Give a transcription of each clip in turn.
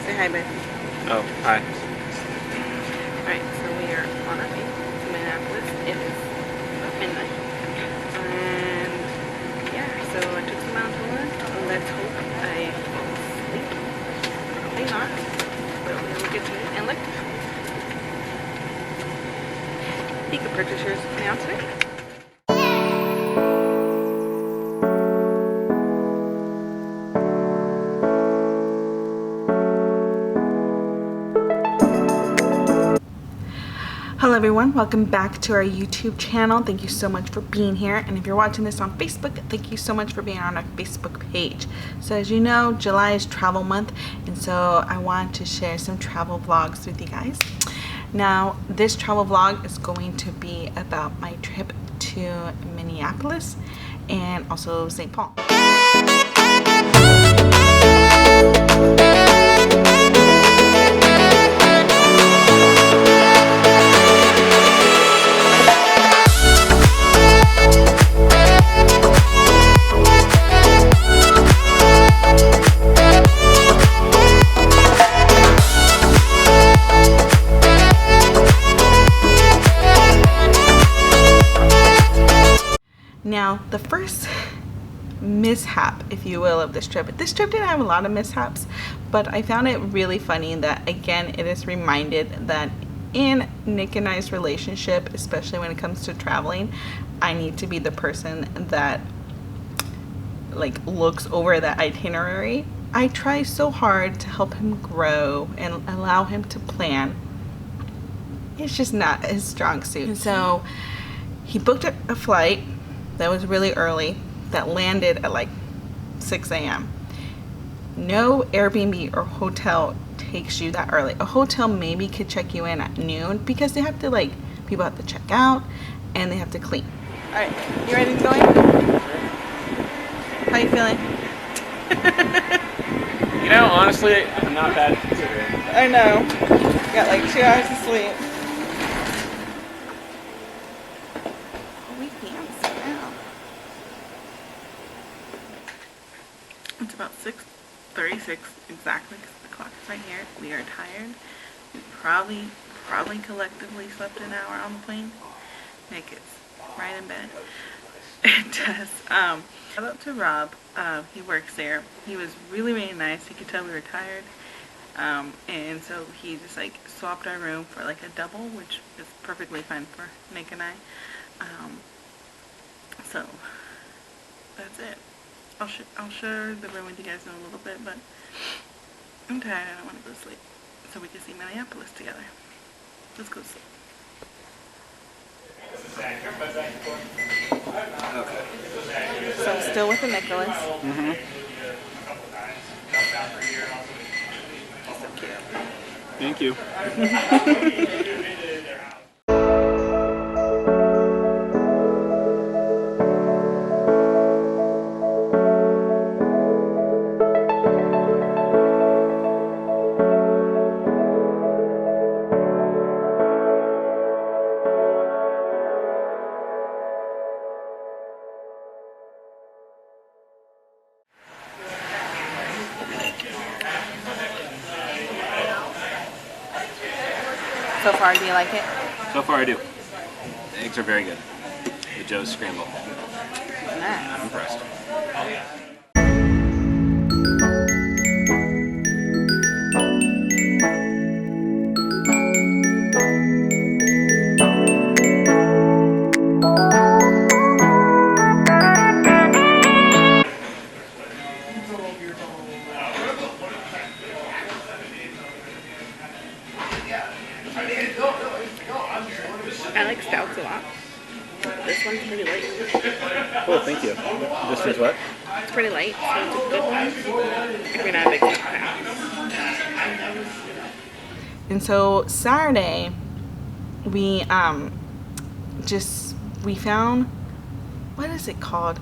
Say hi, babe. Oh, hi. Alright, so we are on our way to Minneapolis. It is about midnight. And yeah, so I took some Mountain. Let's hope I fall asleep. Probably not. But we'll get to it. And look, you can purchase yours now today. Hello everyone, welcome back to our YouTube channel. Thank you so much for being here, and if you're watching this on Facebook, thank you so much for being on our Facebook page. So as you know, July is travel month, and so I want to share some travel vlogs with you guys. Now this travel vlog is going to be about my trip to Minneapolis and also St. Paul. Now, the first mishap, if you will, of this trip didn't have a lot of mishaps, but I found it really funny that, again, it is reminded that in Nick and I's relationship, especially when it comes to traveling, I need to be the person that like looks over that itinerary. I try so hard to help him grow and allow him to plan. It's just not his strong suit. And so he booked a flight that was really early, that landed at like 6 a.m. No Airbnb or hotel takes you that early. A hotel maybe could check you in at noon because they have to, like, people have to check out and they have to clean. All right, you ready to go in? How you feeling? You know, honestly, I'm not bad considering. I know. Got like 2 hours of sleep. It's about 6:36 exactly because the clock is right here. We are tired. We probably collectively slept an hour on the plane. Nick is right in bed. Shout out to Rob. He works there. He was really nice. He could tell we were tired. And so he just like swapped our room for like a double, which is perfectly fine for Nick and I. So that's it. I'll share the room with you guys in a little bit, but I'm tired. I don't want to go to sleep. So we can see Minneapolis together. Let's go to sleep. Okay. So I'm still with the Nicholas. Mm-hmm. So cute. Thank you. So far, do you like it? So far, I do. The eggs are very good. The Joe's scramble. Nice. I'm impressed. I like stouts a lot. This one's pretty light. Oh, thank you. This is what? It's pretty light, so it's a good one if you're not a big stout fan. And so Saturday, we found, what is it called?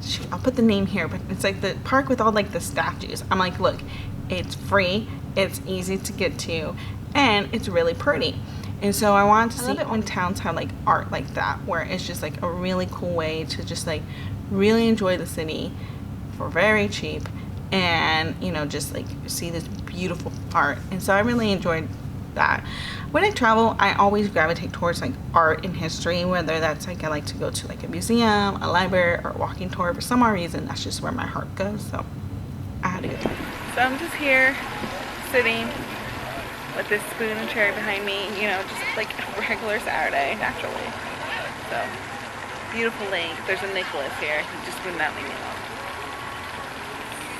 Shoot, I'll put the name here, but it's like the park with all like the statues. I'm like, look, it's free, it's easy to get to, and it's really pretty. And so I wanted to see it when towns have like art like that, where it's just like a really cool way to just like really enjoy the city for very cheap and, you know, just like see this beautiful art. And so I really enjoyed that. When I travel, I always gravitate towards like art and history, whether that's like I like to go to like a museum, a library, or a walking tour. For some odd reason, that's just where my heart goes. So I had a good time. So I'm just here sitting with this spoon and cherry behind me, you know, just like a regular Saturday, naturally. So beautiful lake. There's a Nicholas here. He just would not leave me alone.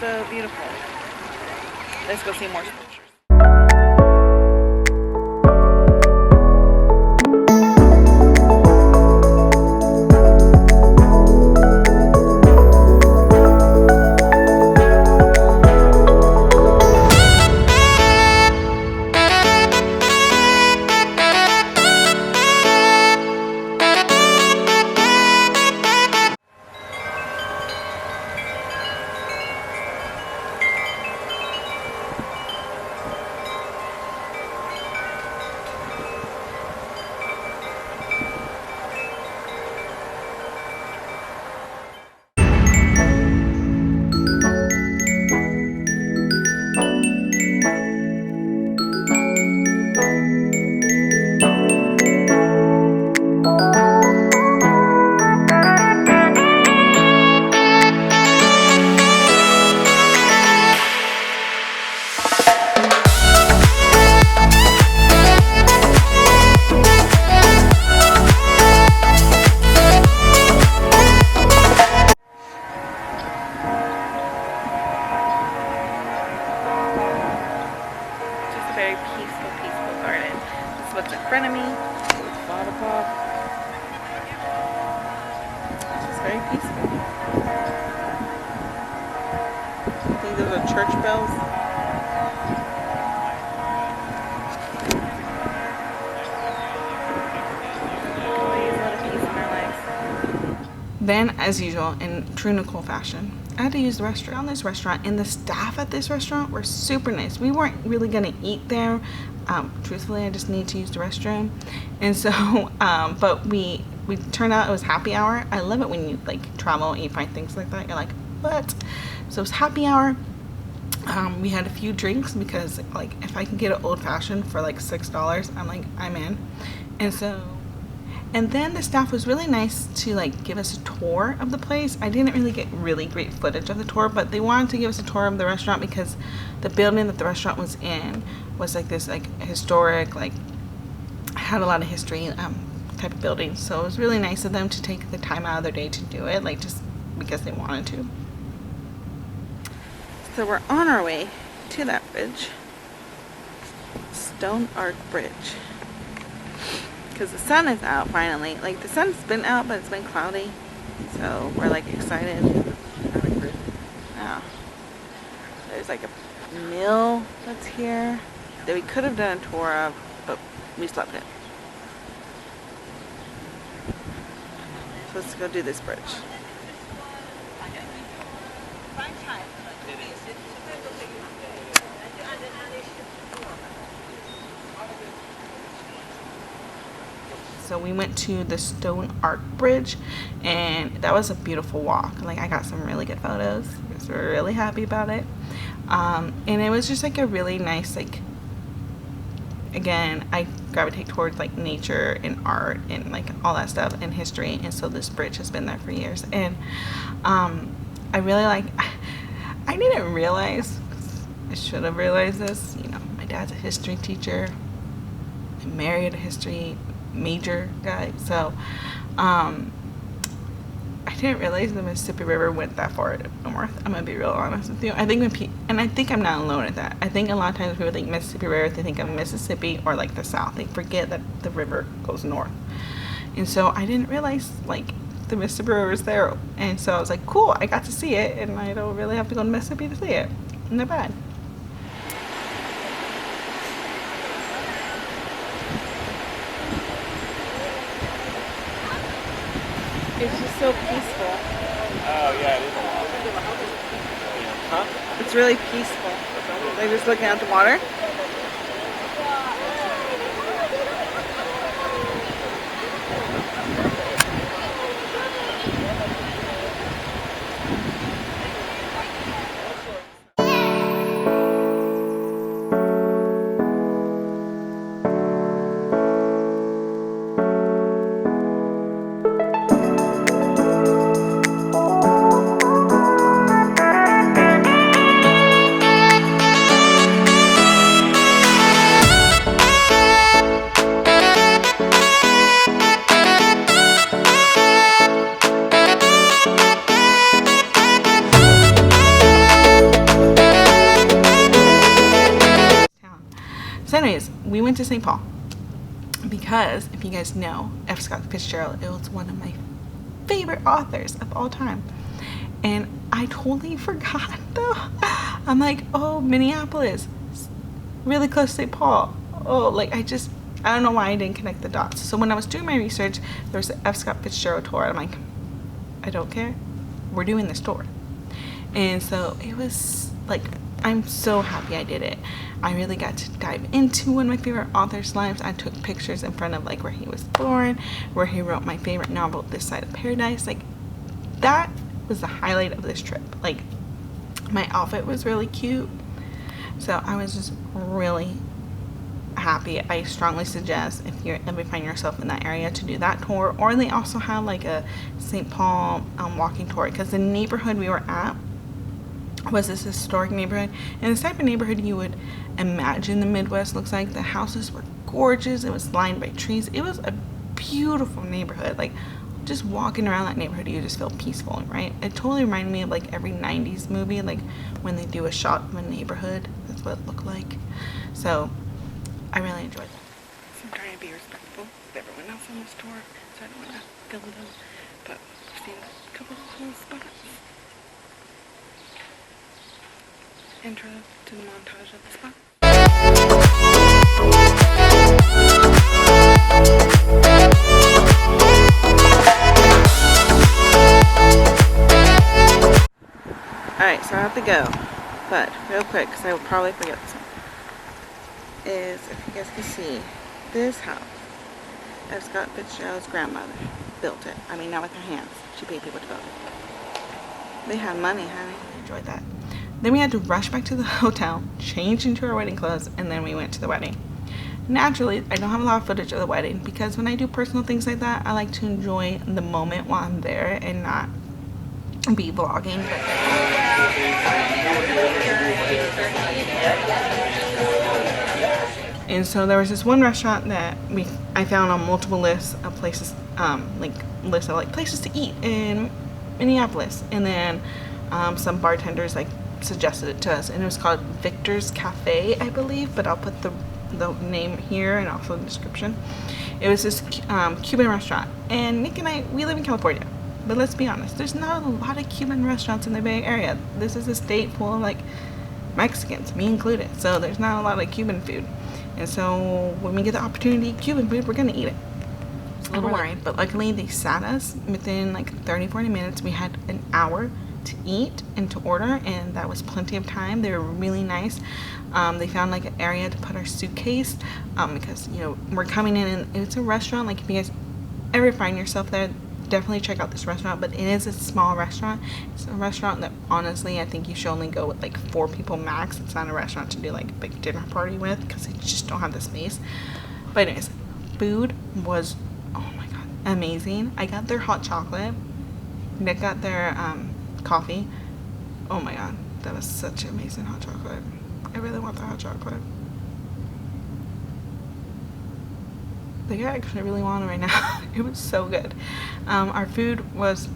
So beautiful. Let's go see more sculptures. Very peaceful garden. This is what's in front of me. Bottle pop. It's just very peaceful. I think those are church bells. Please let a peace in our lives. Then, as usual, in true Nicole fashion, I had to use the restroom. I found this restaurant, and the staff at this restaurant were super nice. We weren't really gonna eat there. Truthfully, I just needed to use the restroom, and so, but we turned out it was happy hour. I love it when you like travel and you find things like that. You're like, what? So it was happy hour. We had a few drinks because like if I can get an old fashioned for like $6, I'm like, I'm in, and so. And then the staff was really nice to like give us a tour of the place. I didn't really get really great footage of the tour, but they wanted to give us a tour of the restaurant because the building that the restaurant was in was like this like historic, like had a lot of history type of building. So it was really nice of them to take the time out of their day to do it, like just because they wanted to. So we're on our way to that bridge, Stone Arch Bridge. Because the sun is out finally. Like the sun's been out, but it's been cloudy. So we're like excited. Oh. There's like a mill that's here that we could have done a tour of, but we slept in. So let's go do this bridge. So we went to the Stone Arch Bridge, and that was a beautiful walk. Like I got some really good photos. I was really happy about it. And it was just like a really nice, like, again, I gravitate towards like nature and art and like all that stuff and history. And so this bridge has been there for years. And I really like, I didn't realize, I should have realized this, you know, my dad's a history teacher. I married a history major guy, so I didn't realize the Mississippi River went that far north. I'm gonna be real honest with you. I think and I think I'm not alone at that. I think a lot of times people think Mississippi River, they think of Mississippi or like the South. They forget that the river goes north. And so I didn't realize like the Mississippi River is there. And so I was like, cool, I got to see it, and I don't really have to go to Mississippi to see it. Not bad. It's just so peaceful. Oh, yeah, it is. Huh? It's really peaceful. Like just looking out the water. But anyways, we went to St. Paul because, if you guys know, F. Scott Fitzgerald, it was one of my favorite authors of all time. And I totally forgot though. I'm like, oh, Minneapolis, really close to St. Paul. Oh, like I don't know why I didn't connect the dots. So when I was doing my research, there was the F. Scott Fitzgerald tour. I'm like, I don't care. We're doing this tour. And so it was like, I'm so happy I did it. I really got to dive into one of my favorite authors' lives. I took pictures in front of like where he was born, where he wrote my favorite novel, This Side of Paradise. Like that was the highlight of this trip. Like my outfit was really cute. So I was just really happy. I strongly suggest if you ever find yourself in that area to do that tour, or they also have like a St. Paul walking tour, because the neighborhood we were at was this historic neighborhood, and this type of neighborhood you would imagine the Midwest looks like. The houses were gorgeous. It was lined by trees. It was a beautiful neighborhood. Like just walking around that neighborhood, you just feel peaceful, right? It totally reminded me of like every 90s movie, like when they do a shot of a neighborhood, that's what it looked like. So I really enjoyed that. So I'm trying to be respectful of everyone else on this tour, so I don't want to film them, but I've seen a couple of cool spots. Intro to the montage of the spot. Alright, so I have to go, but real quick, because I will probably forget this one, is, if you guys can see, this house, F. Scott Fitzgerald's grandmother built it. I mean, not with her hands. She paid people to build it. They had money, honey. I enjoyed that. Then we had to rush back to the hotel, change into our wedding clothes, and then we went to the wedding. Naturally, I don't have a lot of footage of the wedding because when I do personal things like that, I like to enjoy the moment while I'm there and not be vlogging. And so there was this one restaurant that I found on multiple lists of places, lists of like places to eat in Minneapolis, and then some bartenders like suggested it to us, and it was called Victor's Cafe, I believe, but I'll put the name here and also the description. It was this Cuban restaurant, and Nick and I, we live in California, but let's be honest, there's not a lot of Cuban restaurants in the Bay Area. This is a state full of like Mexicans, me included, so there's not a lot of Cuban food. And so when we get the opportunity to eat Cuban food, we're gonna eat it. A little worried, but luckily they sat us within like 30-40 minutes. We had an hour to eat and to order, and that was plenty of time. They were really nice. They found like an area to put our suitcase, because you know we're coming in and it's a restaurant. Like if you guys ever find yourself there, definitely check out this restaurant. But it is a small restaurant. It's a restaurant that honestly I think you should only go with like 4 people max. It's not a restaurant to do like a big dinner party with because they just don't have the space. But anyways, food was, oh my god, amazing. I got their hot chocolate. Nick got their coffee. Oh my god, that was such amazing hot chocolate. I really want the hot chocolate. Like I actually really want it right now. It was so good. Our food was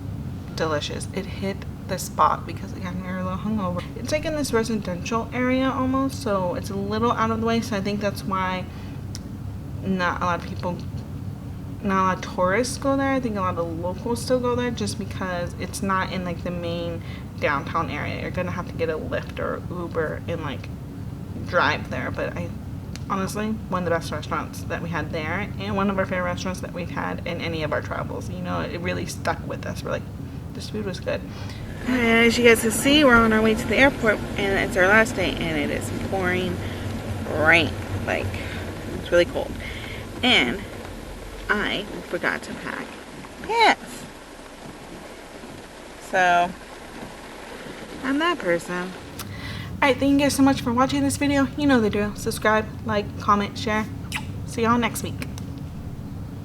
delicious. It hit the spot because again we were a little hungover. It's like in this residential area almost, so it's a little out of the way, so I think that's why not a lot of tourists go there. I think a lot of locals still go there just because it's not in like the main downtown area. You're gonna have to get a Lyft or Uber and like drive there. But honestly, one of the best restaurants that we had there, and one of our favorite restaurants that we've had in any of our travels. You know, it really stuck with us. We're like, this food was good. And as you guys can see, we're on our way to the airport, and it's our last day, and it is pouring rain. Like, it's really cold. And I forgot to pack pants. So, I'm that person. Alright, thank you guys so much for watching this video. You know the drill. Subscribe, like, comment, share. See y'all next week.